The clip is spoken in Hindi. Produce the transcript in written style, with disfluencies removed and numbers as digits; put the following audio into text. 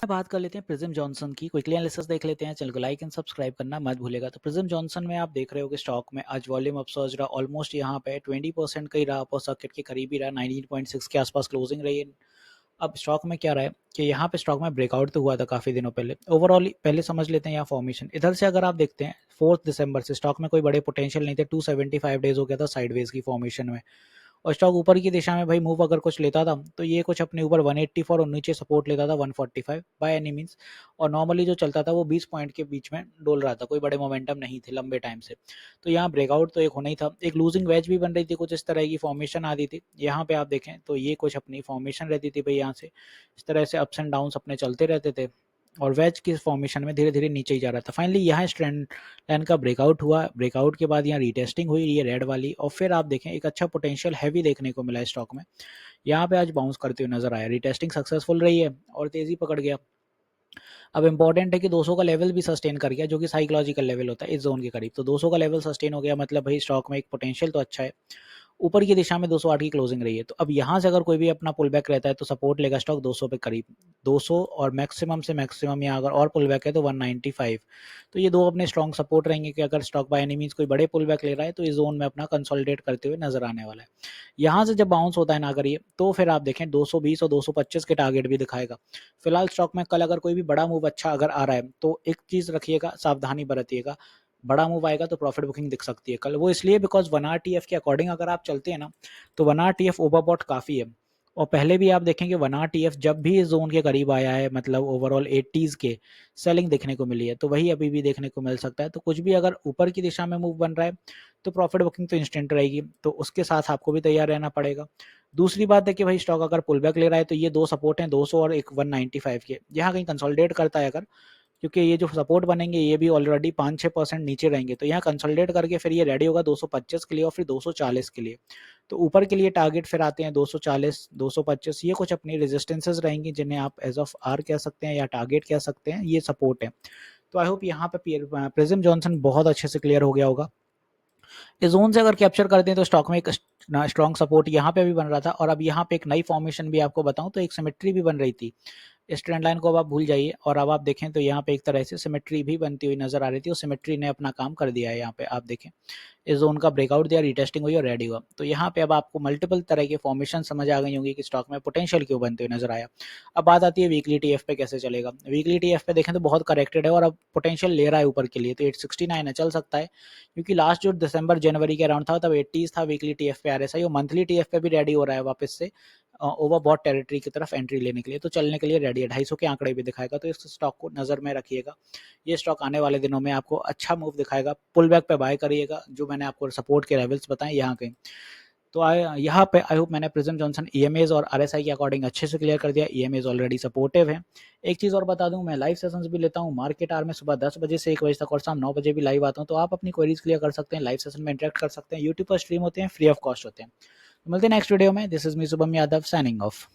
बात कर लेते हैं प्रिज्म जॉनसन की। क्विकली एनालिसिस देख लेते हैं। चैनल को लाइक एंड सब्सक्राइब करना मत भूलेगा। तो प्रिज्म जॉनसन में आप देख रहे हो कि स्टॉक में आज वॉल्यूम अपसर्ज रहा, ऑलमोस्ट यहाँ पे 20% का ही रहा, अपर सर्किट के करीब ही रहा, 19.6 के आसपास क्लोजिंग रही है। अब स्टॉक में क्या रहा है कि यहाँ पे स्टॉक में ब्रेकआउट तो हुआ था काफी दिनों पहले। ओवरऑल पहले समझ लेते हैं यहाँ फॉर्मेशन। इधर से अगर आप देखते हैं 4 दिसंबर से स्टॉक में कोई बड़े पोटेंशियल नहीं थे, 275 डेज हो गया था साइडवेज की फॉर्मेशन में, और स्टॉक ऊपर की दिशा में भाई मूव अगर कुछ लेता था तो ये कुछ अपने ऊपर 184 और नीचे सपोर्ट लेता था 145 बाय एनी मींस। और नॉर्मली जो चलता था वो 20 पॉइंट के बीच में डोल रहा था, कोई बड़े मोमेंटम नहीं थे लंबे टाइम से। तो यहाँ ब्रेकआउट तो एक होना ही था। एक लूजिंग वेज भी बन रही थी, कुछ इस तरह की फॉर्मेशन आती थी। यहाँ पे आप देखें तो ये कुछ अपनी फॉर्मेशन रहती थी भाई, यहाँ से इस तरह से अप्स एंड डाउन अपने चलते रहते थे, और वेज की फॉर्मेशन में धीरे धीरे नीचे ही जा रहा था। फाइनली यहाँ ट्रेंड लाइन का ब्रेकआउट हुआ। ब्रेकआउट के बाद यहाँ रीटेस्टिंग हुई, ये रेड वाली, और फिर आप देखें एक अच्छा पोटेंशियल हैवी देखने को मिला है स्टॉक में। यहाँ पे आज बाउंस करते हुए नजर आया, रीटेस्टिंग सक्सेसफुल रही है और तेजी पकड़ गया। अब इंपॉर्टेंट है कि 200 का लेवल भी सस्टेन कर गया, जो कि साइकोलॉजिकल लेवल होता है इस जोन के करीब। तो 200 का लेवल सस्टेन हो गया, मतलब भाई स्टॉक में एक पोटेंशियल तो अच्छा है। ऊपर की दिशा में 208 की क्लोजिंग रही है। तो अब यहाँ से अगर कोई भी अपना पुल बैक रहता है तो सपोर्ट लेगा स्टॉक 200 पे करीब, 200, और मैक्सिमम से मैक्सिमम यहाँ अगर और पुल बैक है तो 195। तो ये दो अपने स्ट्रॉन्ग सपोर्ट रहेंगे कि अगर स्टॉक बाय एनी मींस कोई बड़े पुल बैक ले रहा है तो इस जोन में अपना कंसोलिडेट करते हुए नजर आने वाला है। यहाँ से जब बाउंस होता है ना अगर ये, तो फिर आप देखें 220 और 225 के टारगेट भी दिखाएगा। फिलहाल स्टॉक में कल अगर कोई भी बड़ा मूव अच्छा अगर आ रहा है तो एक चीज रखिएगा, सावधानी बरतिएगा। बड़ा मूव आएगा तो प्रॉफिट बुकिंग दिख सकती है कल, वो इसलिए बिकॉज 1 RTF के अकॉर्डिंग अगर आप चलते हैं ना तो 1 RTF ओवरबॉट काफ़ी है। और पहले भी आप देखेंगे 1 RTF जब भी इस जोन के करीब आया है, मतलब ओवरऑल 80s के सेलिंग देखने को मिली है, तो वही अभी भी देखने को मिल सकता है। तो कुछ भी अगर ऊपर की दिशा में मूव बन रहा है तो प्रॉफिट बुकिंग तो इंस्टेंट रहेगी, तो उसके साथ आपको भी तैयार रहना पड़ेगा। दूसरी बात है कि भाई स्टॉक अगर पुल बैक ले रहा है तो ये दो सपोर्ट हैं, 200 और एक 195 के, यहाँ कहीं कंसोलिडेट करता है अगर, क्योंकि ये जो सपोर्ट बनेंगे ये भी ऑलरेडी 5-6% नीचे रहेंगे, तो यहाँ कंसोलिडेट करके फिर ये रेडी होगा 225 के लिए और फिर 240 के लिए। तो ऊपर के लिए टारगेट फिर आते हैं 240, 225, ये कुछ अपनी रेजिस्टेंसेज रहेंगी जिन्हें आप एज ऑफ आर कह सकते हैं या टारगेट कह सकते हैं, ये सपोर्ट है। तो आई होप यहाँ पे प्रिज्म जॉनसन बहुत अच्छे से क्लियर हो गया होगा। इस जोन से अगर कैप्चर करते हैं तो स्टॉक में एक स्ट्रॉन्ग सपोर्ट यहाँ पे भी बन रहा था, और अब यहाँ पे एक नई फॉर्मेशन भी आपको बताऊं तो एक सिमेट्री भी बन रही थी। इस ट्रेंड लाइन को अब आप भूल जाइए, और अब आप देखें तो यहाँ पे एक तरह से सिमेट्री भी बनती हुई नजर आ रही थी, और सिमेट्री ने अपना काम कर दिया है। यहाँ पे आप देखें इस जोन का ब्रेकआउट दिया, रीटेस्टिंग हुई और रेडी हुआ। तो यहाँ पे अब आपको मल्टीपल तरह के फॉर्मेशन समझ आ गई होंगी कि स्टॉक में पोटेंशियल क्यों बनते हुए नजर आया। अब बात आती है वीकली टीएफ पे कैसे चलेगा। वीकली टीएफ पे देखें तो बहुत करेक्टेड है और अब पोटेंशियल ले रहा है ऊपर के लिए, तो 869 है, चल सकता है, क्योंकि लास्ट जो दिसंबर जनवरी के अराउंड था तब 80s था वीकली टीएफ पे आरएसआई, और मंथली टीएफ पे भी रेडी हो रहा है वापस से ओवरबॉट टेरिटरी की तरफ एंट्री लेने के लिए, तो चलने के लिए रेडी है। 250 के आंकड़े भी दिखाएगा, तो इस स्टॉक को नजर में रखिएगा। ये स्टॉक आने वाले दिनों में आपको अच्छा मूव दिखाएगा। पुल बैक पे बाय करिएगा, जो मैंने आपको सपोर्ट के लेवल्स बताए यहाँ के। तो यहाँ पे आई होप मैंने प्रिज्म जॉनसन ईएमएज और आरएसआई के अकॉर्डिंग अच्छे से क्लियर कर दिया। ईएमएज ऑलरेडी सपोर्टिव है। एक चीज़ और बता दूं, मैं लाइव सेशंस भी लेता हूँ मार्केट आवर में, सुबह 10 बजे से 1 बजे तक, और शाम 9 बजे भी लाइव आता हूँ, तो आप अपनी क्वेरीज क्लियर कर सकते हैं, लाइव सेशन में इंटरेक्ट कर सकते हैं। यूट्यूब पर स्ट्रीम होते हैं, फ्री ऑफ कॉस्ट होते हैं। तो मिलते हैं नेक्स्ट वीडियो में। This is me Shubham Yadav signing off.